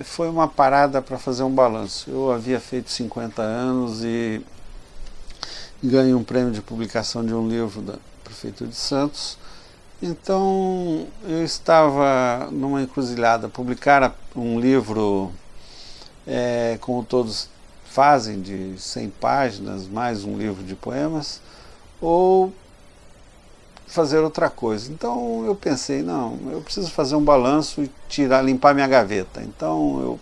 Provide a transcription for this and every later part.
foi uma parada para fazer um balanço. Eu havia feito 50 anos e ganhei um prêmio de publicação de um livro da Prefeitura de Santos. Então eu estava numa encruzilhada: publicar um livro, como todos fazem, de 100 páginas, mais um livro de poemas, ou fazer outra coisa. Então eu pensei, não, eu preciso fazer um balanço e limpar minha gaveta. Então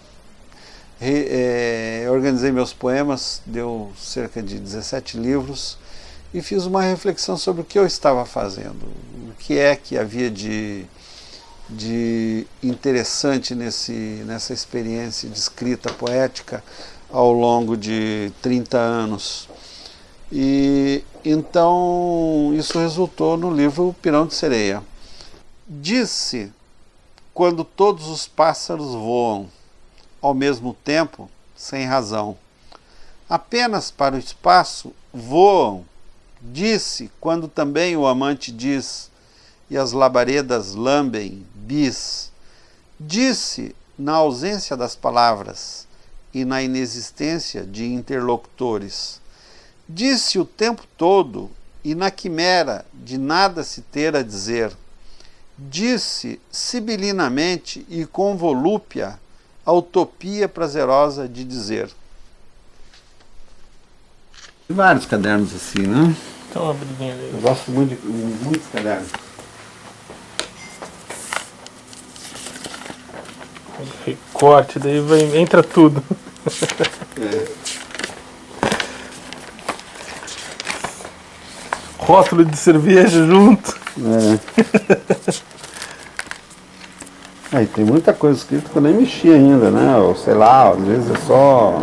eu organizei meus poemas, deu cerca de 17 livros, e fiz uma reflexão sobre o que eu estava fazendo, o que é que havia de interessante nessa experiência de escrita poética ao longo de 30 anos. E então isso resultou no livro Pirão de Sereia. Disse: quando todos os pássaros voam ao mesmo tempo, sem razão, apenas para o espaço voam. Disse quando também o amante diz e as labaredas lambem bis. Disse na ausência das palavras e na inexistência de interlocutores. Disse o tempo todo e na quimera de nada se ter a dizer. Disse sibilinamente e com volúpia a utopia prazerosa de dizer. Vários cadernos assim, né? Então, uma briguinha dele. Eu gosto muito de muitos cadernos. Recorte, daí entra tudo. Rótulo de cerveja junto. Aí tem muita coisa escrita que eu nem mexi ainda, né? Ou sei lá, às vezes é só...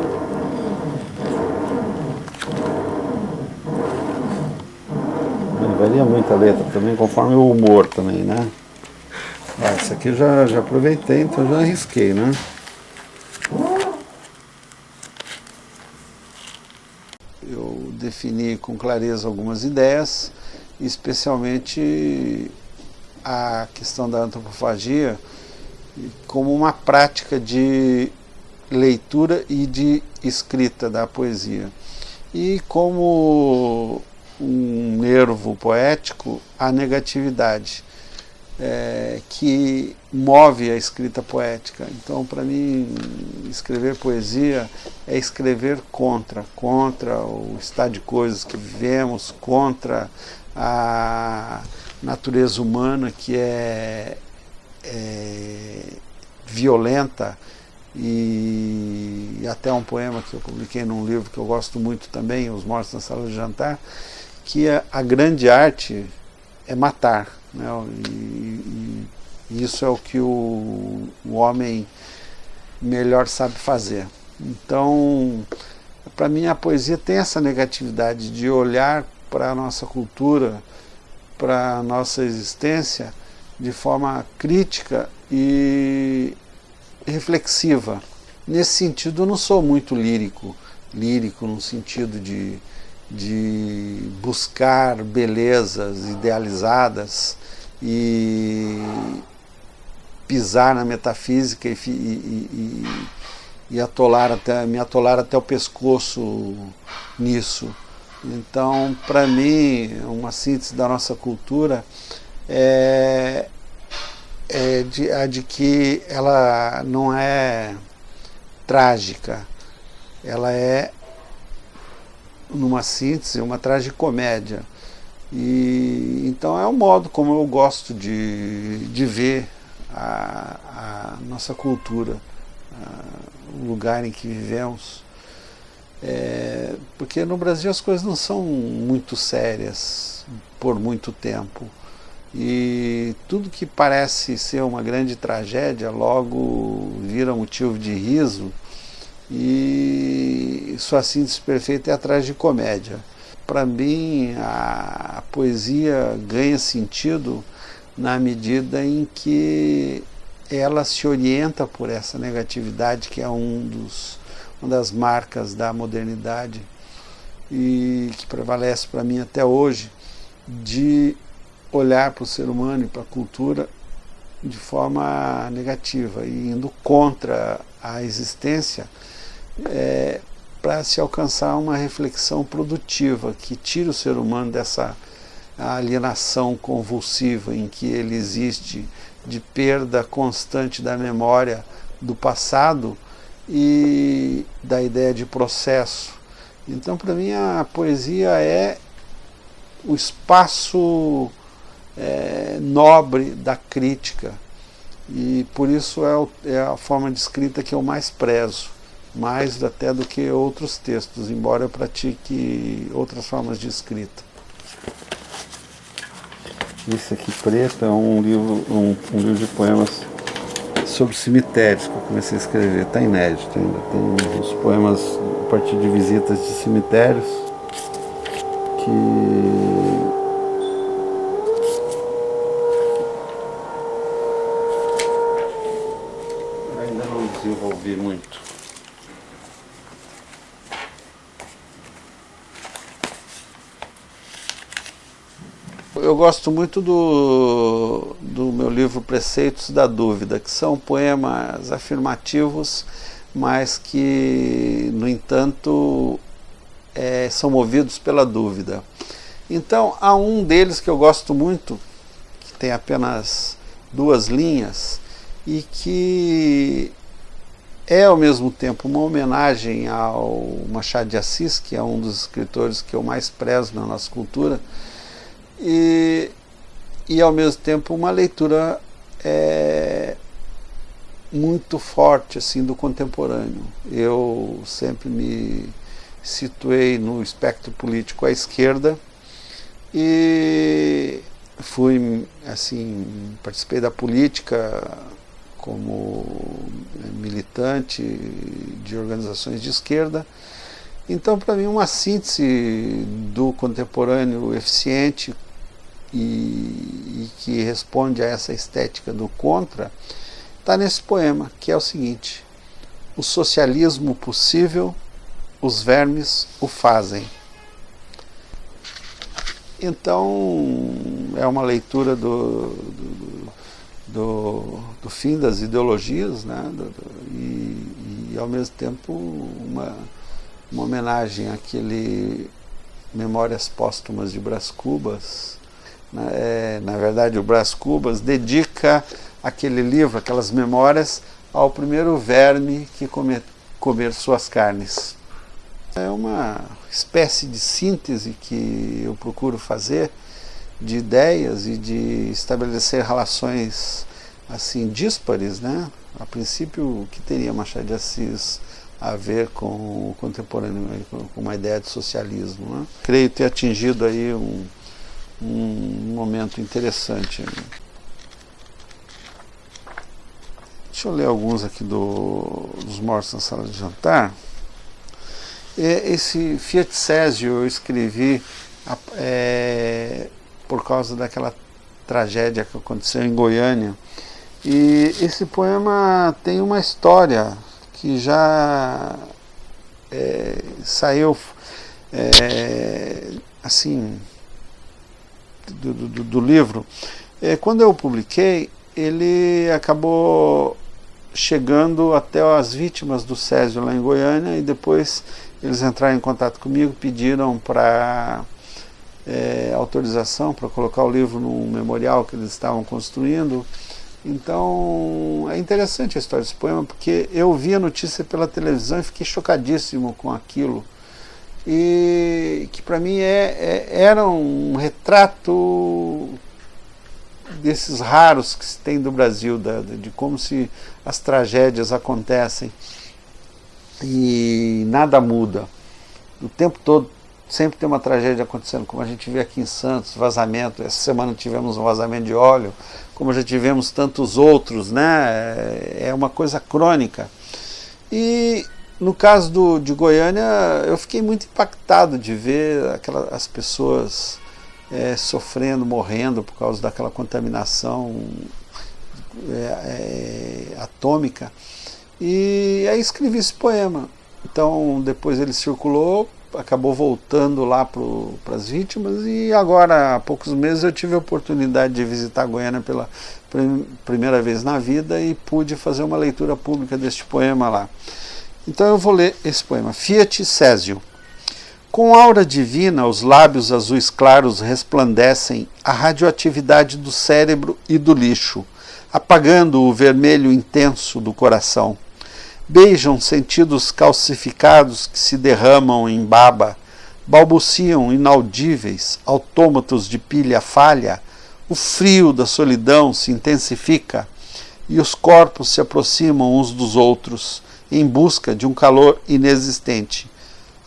Varia muito a letra também, conforme o humor também, né? Essa aqui eu já aproveitei, então já arrisquei, né? Eu defini com clareza algumas ideias, especialmente a questão da antropofagia como uma prática de leitura e de escrita da poesia. E como um nervo poético, a negatividade, que move a escrita poética. Então, para mim, escrever poesia é escrever contra o estado de coisas que vivemos, contra a natureza humana, que é violenta. E até um poema que eu publiquei num livro que eu gosto muito também, Os Mortos na Sala de Jantar, que a grande arte é matar, né? E isso é o que o homem melhor sabe fazer. Então, para mim, a poesia tem essa negatividade de olhar para a nossa cultura, para a nossa existência, de forma crítica e reflexiva. Nesse sentido, eu não sou muito lírico no sentido de buscar belezas idealizadas e pisar na metafísica e me atolar até o pescoço nisso. Então, para mim, uma síntese da nossa cultura é a de que ela não é trágica, ela é, numa síntese, uma tragicomédia. E então é um modo como eu gosto de ver a nossa cultura, o lugar em que vivemos. Porque no Brasil as coisas não são muito sérias por muito tempo. E tudo que parece ser uma grande tragédia logo vira motivo de riso, e sua síntese perfeita é a tragicomédia. Para mim, a poesia ganha sentido na medida em que ela se orienta por essa negatividade, que é uma das marcas da modernidade e que prevalece para mim até hoje, de olhar para o ser humano e para a cultura de forma negativa e indo contra a existência, para se alcançar uma reflexão produtiva que tire o ser humano dessa alienação convulsiva em que ele existe, de perda constante da memória do passado e da ideia de processo. Então, para mim, a poesia é o espaço nobre da crítica, e por isso é a forma de escrita que eu mais prezo, mais até do que outros textos, embora eu pratique outras formas de escrita. Esse aqui preto é um livro de poemas sobre cemitérios que eu comecei a escrever, está inédito ainda, tem os poemas a partir de visitas de cemitérios que ainda não desenvolvi muito. Eu gosto muito do meu livro Preceitos da Dúvida, que são poemas afirmativos, mas que, no entanto, são movidos pela dúvida. Então, há um deles que eu gosto muito, que tem apenas 2 linhas, e que é, ao mesmo tempo, uma homenagem ao Machado de Assis, que é um dos escritores que eu mais prezo na nossa cultura, e ao mesmo tempo uma leitura muito forte assim do contemporâneo. Eu sempre me situei no espectro político à esquerda e participei da política como militante de organizações de esquerda. Então, para mim, uma síntese do contemporâneo eficiente e que responde a essa estética do contra, está nesse poema, que é o seguinte: o socialismo possível, os vermes o fazem. Então, é uma leitura do fim das ideologias, né? E ao mesmo tempo uma homenagem àquele Memórias Póstumas de Brás Cubas. Na verdade, o Brás Cubas dedica aquele livro, aquelas memórias, ao primeiro verme que comer suas carnes. É uma espécie de síntese que eu procuro fazer de ideias e de estabelecer relações assim díspares, né? A princípio, o que teria Machado de Assis a ver com o contemporâneo, com uma ideia de socialismo, né? Creio ter atingido aí um momento interessante. Deixa eu ler alguns aqui dos Mortos na Sala de Jantar. Esse Fiat Césio eu escrevi por causa daquela tragédia que aconteceu em Goiânia. E esse poema tem uma história que já saiu assim do livro. Quando eu publiquei, ele acabou chegando até as vítimas do Césio lá em Goiânia, e depois eles entraram em contato comigo, pediram para autorização para colocar o livro num memorial que eles estavam construindo. Então é interessante a história desse poema, porque eu vi a notícia pela televisão e fiquei chocadíssimo com aquilo, e que para mim era um retrato desses raros que se tem do Brasil, de como se as tragédias acontecem e nada muda. O tempo todo sempre tem uma tragédia acontecendo, como a gente vê aqui em Santos, vazamento. Essa semana tivemos um vazamento de óleo, como já tivemos tantos outros, né? É uma coisa crônica. E no caso de Goiânia, eu fiquei muito impactado de ver as pessoas sofrendo, morrendo por causa daquela contaminação atômica. E aí escrevi esse poema. Então depois ele circulou, acabou voltando lá para as vítimas, e agora, há poucos meses, eu tive a oportunidade de visitar Goiânia pela primeira vez na vida e pude fazer uma leitura pública deste poema lá. Então eu vou ler esse poema. Fiat Césio. Com aura divina, os lábios azuis claros resplandecem a radioatividade do cérebro e do lixo, apagando o vermelho intenso do coração. Beijam sentidos calcificados que se derramam em baba, balbuciam inaudíveis, autômatos de pilha falha, o frio da solidão se intensifica e os corpos se aproximam uns dos outros em busca de um calor inexistente.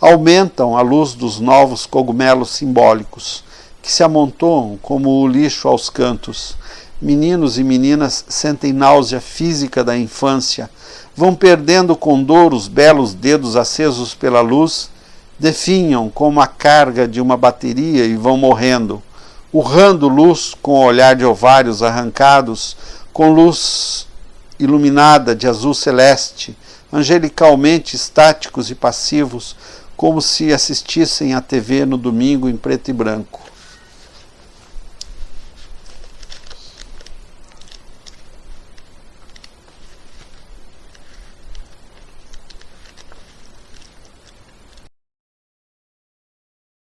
Aumentam a luz dos novos cogumelos simbólicos, que se amontoam como o lixo aos cantos. Meninos e meninas sentem náusea física da infância, vão perdendo com dor os belos dedos acesos pela luz, definham como a carga de uma bateria e vão morrendo, urrando luz com o olhar de ovários arrancados, com luz iluminada de azul celeste, angelicalmente estáticos e passivos, como se assistissem à TV no domingo em preto e branco.